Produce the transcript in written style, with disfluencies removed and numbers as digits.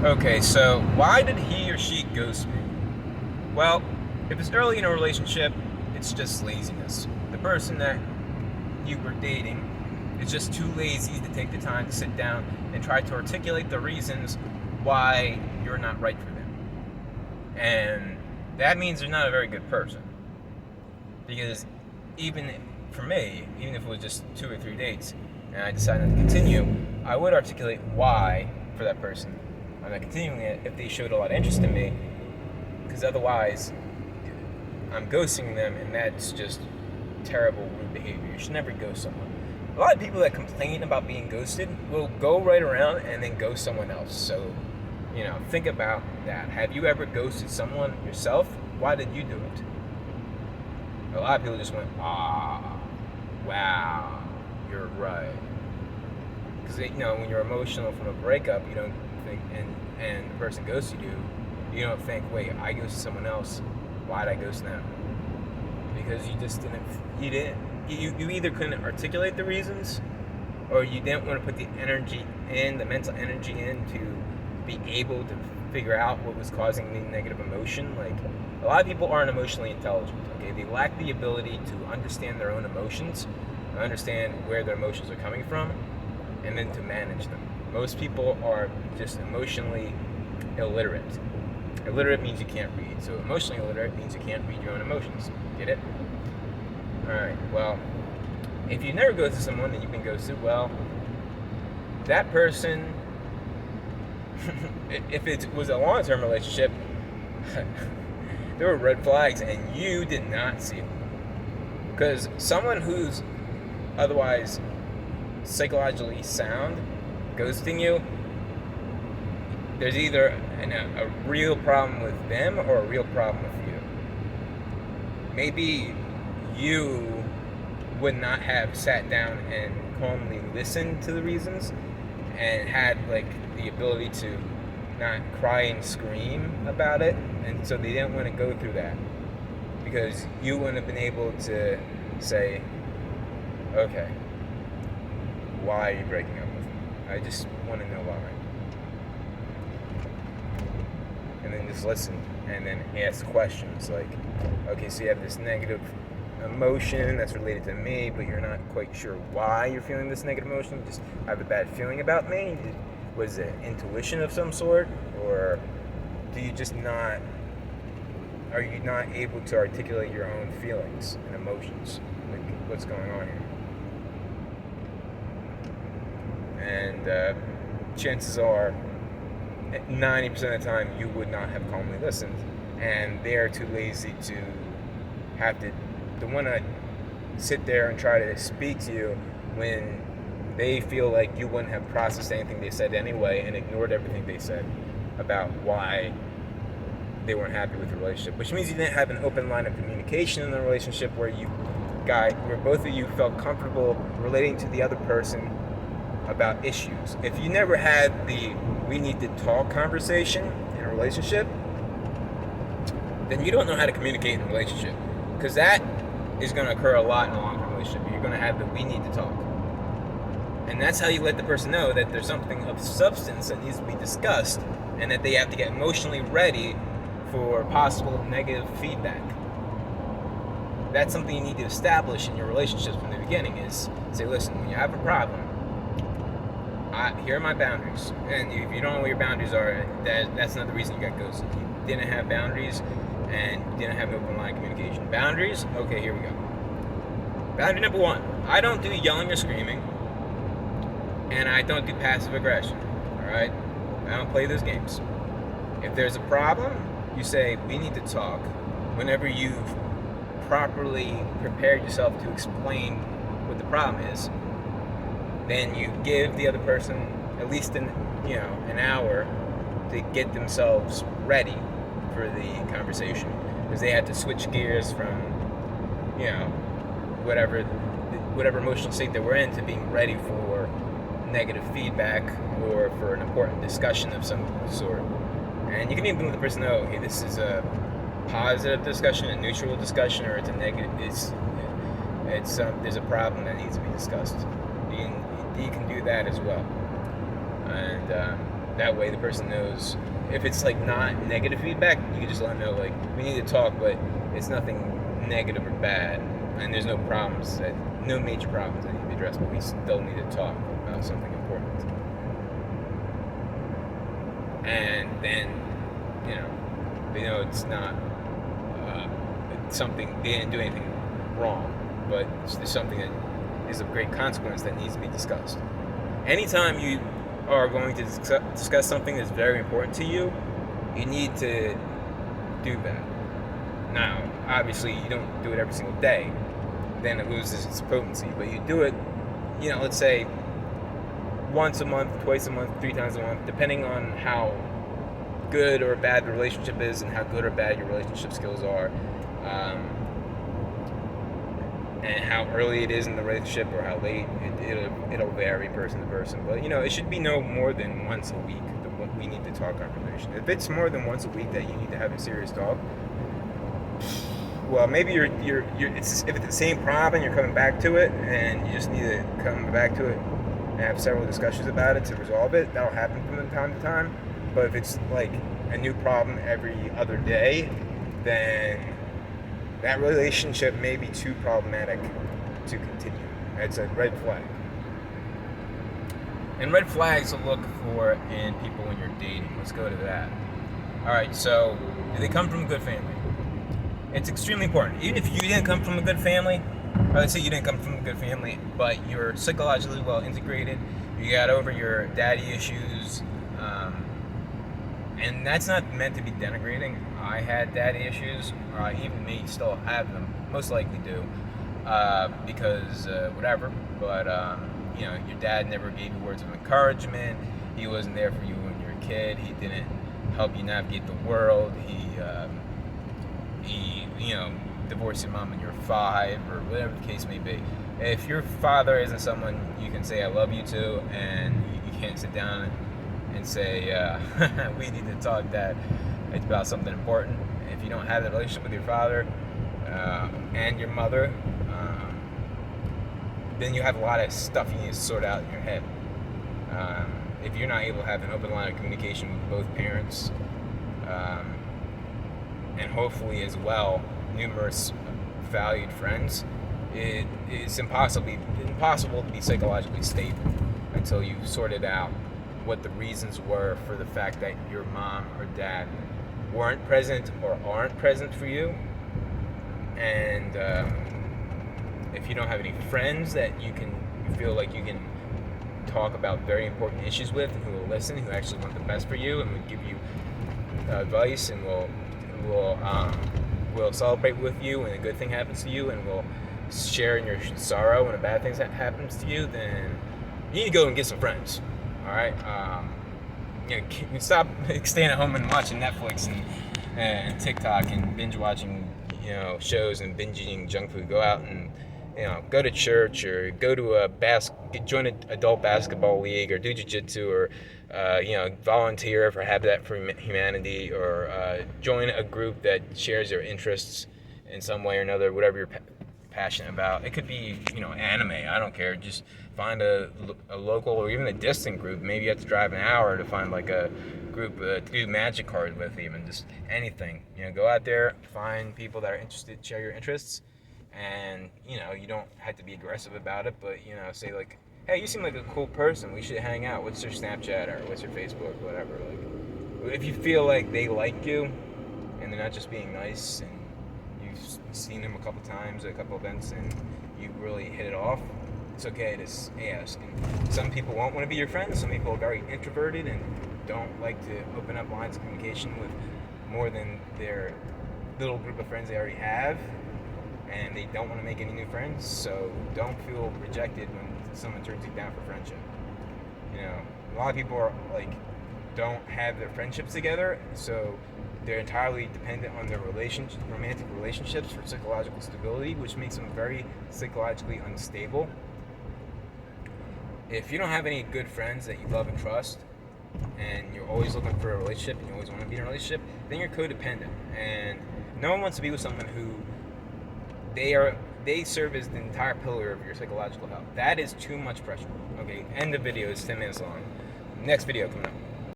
Okay, so why did he or she ghost me? Well, if it's early in a relationship, it's just laziness. The person that you were dating is just too lazy to take the time to sit down and try to articulate the reasons why you're not right for them. And that means they're not a very good person. Because even for me, even if it was just 2 or 3 dates and I decided not to continue, I would articulate why for that person. I'm not continuing it if they showed a lot of interest in me, because otherwise I'm ghosting them, and that's just terrible, rude behavior. You should never ghost someone. A lot of people that complain about being ghosted will go right around and then ghost someone else. So, think about that. Have you ever ghosted someone yourself? Why did you do it? A lot of people just went, wow, you're right. Because when you're emotional from a breakup, you don't think, and the person ghosted you, you don't think, wait, I ghosted someone else. Why'd I ghost them? Because you just didn't. You either couldn't articulate the reasons, or you didn't want to put the energy in, the mental energy in, to be able to figure out what was causing the negative emotion. Like, a lot of people aren't emotionally intelligent. Okay, they lack the ability to understand their own emotions, understand where their emotions are coming from, and then to manage them. Most people are just emotionally illiterate. Illiterate means you can't read. So emotionally illiterate means you can't read your own emotions. Get it? Alright, well, if you never go to someone and you've been ghosted, well, that person, if it was a long-term relationship, there were red flags and you did not see them. Because someone who's otherwise psychologically sound ghosting you, there's either a real problem with them or a real problem with you. Maybe you would not have sat down and calmly listened to the reasons and had the ability to not cry and scream about it, and so they didn't want to go through that because you wouldn't have been able to say, okay, why are you breaking up with me? I just want to know why. And then just listen and then ask questions like, okay, so you have this negative emotion that's related to me, but you're not quite sure why you're feeling this negative emotion. You just have a bad feeling about me. Was it intuition of some sort, or do you just not? Are you not able to articulate your own feelings and emotions? Like, what's going on here? And chances are, 90% of the time, you would not have calmly listened, and they're too lazy to have to want to sit there and try to speak to you when they feel like you wouldn't have processed anything they said anyway and ignored everything they said about why they weren't happy with the relationship, which means you didn't have an open line of communication in the relationship where both of you felt comfortable relating to the other person about issues. If you never had the we need to talk conversation in a relationship, then you don't know how to communicate in a relationship, because that is going to occur a lot in a long-term relationship. You're going to have the we need to talk. And that's how you let the person know that there's something of substance that needs to be discussed, and that they have to get emotionally ready for possible negative feedback. That's something you need to establish in your relationships from the beginning, is say, listen, when you have a problem, here are my boundaries. And if you don't know what your boundaries are, that's another reason you got ghosted. You didn't have boundaries and didn't have an open line of communication. Boundaries? Okay, here we go. Boundary number 1, I don't do yelling or screaming, and I don't do passive aggression. Alright? I don't play those games. If there's a problem, you say, we need to talk. Whenever you've properly prepared yourself to explain what the problem is, then you give the other person at least an hour to get themselves ready for the conversation, because they have to switch gears from whatever emotional state that we're in to being ready for negative feedback or for an important discussion of some sort. And you can even let the person know, hey, this is a positive discussion, a neutral discussion, or it's a negative. There's a problem that needs to be discussed. You can do that as well. And That way the person knows. If it's like not negative feedback, you can just let them know like we need to talk, but it's nothing negative or bad, and there's no problems, no major problems that need to be addressed, but we still need to talk about something important. And then, they know it's not something, they didn't do anything wrong, but there's something that is of great consequence that needs to be discussed. Anytime you are going to discuss something that's very important to you, you need to do that. Now, obviously, you don't do it every single day, then it loses its potency, but you do it, let's say once a month, twice a month, 3 times a month, depending on how good or bad the relationship is and how good or bad your relationship skills are, and how early it is in the relationship or how late. It'll vary person to person, but it should be no more than once a week that we need to talk conversation. If it's more than once a week that you need to have a serious talk, well, maybe if it's the same problem, you're coming back to it, and you just need to come back to it and have several discussions about it to resolve it. That'll happen from time to time. But if it's like a new problem every other day, then that relationship may be too problematic to continue. It's a red flag. And red flags to look for in people when you're dating. Let's go to that. Alright, so do they come from a good family? It's extremely important. Even if you didn't come from a good family, or let's say you didn't come from a good family, but you're psychologically well integrated, you got over your daddy issues, and that's not meant to be denigrating. I had daddy issues, or I even may still have them, most likely do, because whatever, but your dad never gave you words of encouragement, he wasn't there for you when you were a kid, he didn't help you navigate the world, he divorced your mom when you were 5, or whatever the case may be. If your father isn't someone you can say I love you to, and you can't sit down and say, we need to talk, that it's about something important. If you don't have that relationship with your father and your mother, then you have a lot of stuff you need to sort out in your head. If you're not able to have an open line of communication with both parents, and hopefully as well numerous valued friends, it's impossible to be psychologically stable until you've sorted out what the reasons were for the fact that your mom or dad weren't present or aren't present for you. And if you don't have any friends that you feel like you can talk about very important issues with, and who will listen, who actually want the best for you and will give you advice, and will celebrate with you when a good thing happens to you, and will share in your sorrow when a bad thing happens to you, then you need to go and get some friends. All right, you stop staying at home and watching Netflix and TikTok and binge watching shows and binge eating junk food. Go out and go to church, or go to join an adult basketball league, or do jiu-jitsu, or volunteer for Habitat for Humanity, or join a group that shares your interests in some way or another, whatever you're passionate about. It could be anime, I don't care. Just find a local or even a distant group. Maybe you have to drive an hour to find like a group to do magic cards with, even just anything. Go out there, find people that are interested, share your interests, and you don't have to be aggressive about it, but say like, hey, you seem like a cool person, we should hang out. What's your Snapchat, or what's your Facebook, whatever. Like, if you feel like they like you and they're not just being nice, and you've seen them a couple times at a couple events and you really hit it off, it's okay to ask. And some people won't want to be your friends. Some people are very introverted and don't like to open up lines of communication with more than their little group of friends they already have, and they don't want to make any new friends. So don't feel rejected when someone turns you down for friendship. A lot of people are don't have their friendships together, so they're entirely dependent on their romantic relationships for psychological stability, which makes them very psychologically unstable. If you don't have any good friends that you love and trust, and you're always looking for a relationship, and you always want to be in a relationship, then you're codependent, and no one wants to be with someone who they serve as the entire pillar of your psychological health. That is too much pressure. Okay, end the video. It's 10 minutes long. Next video coming up.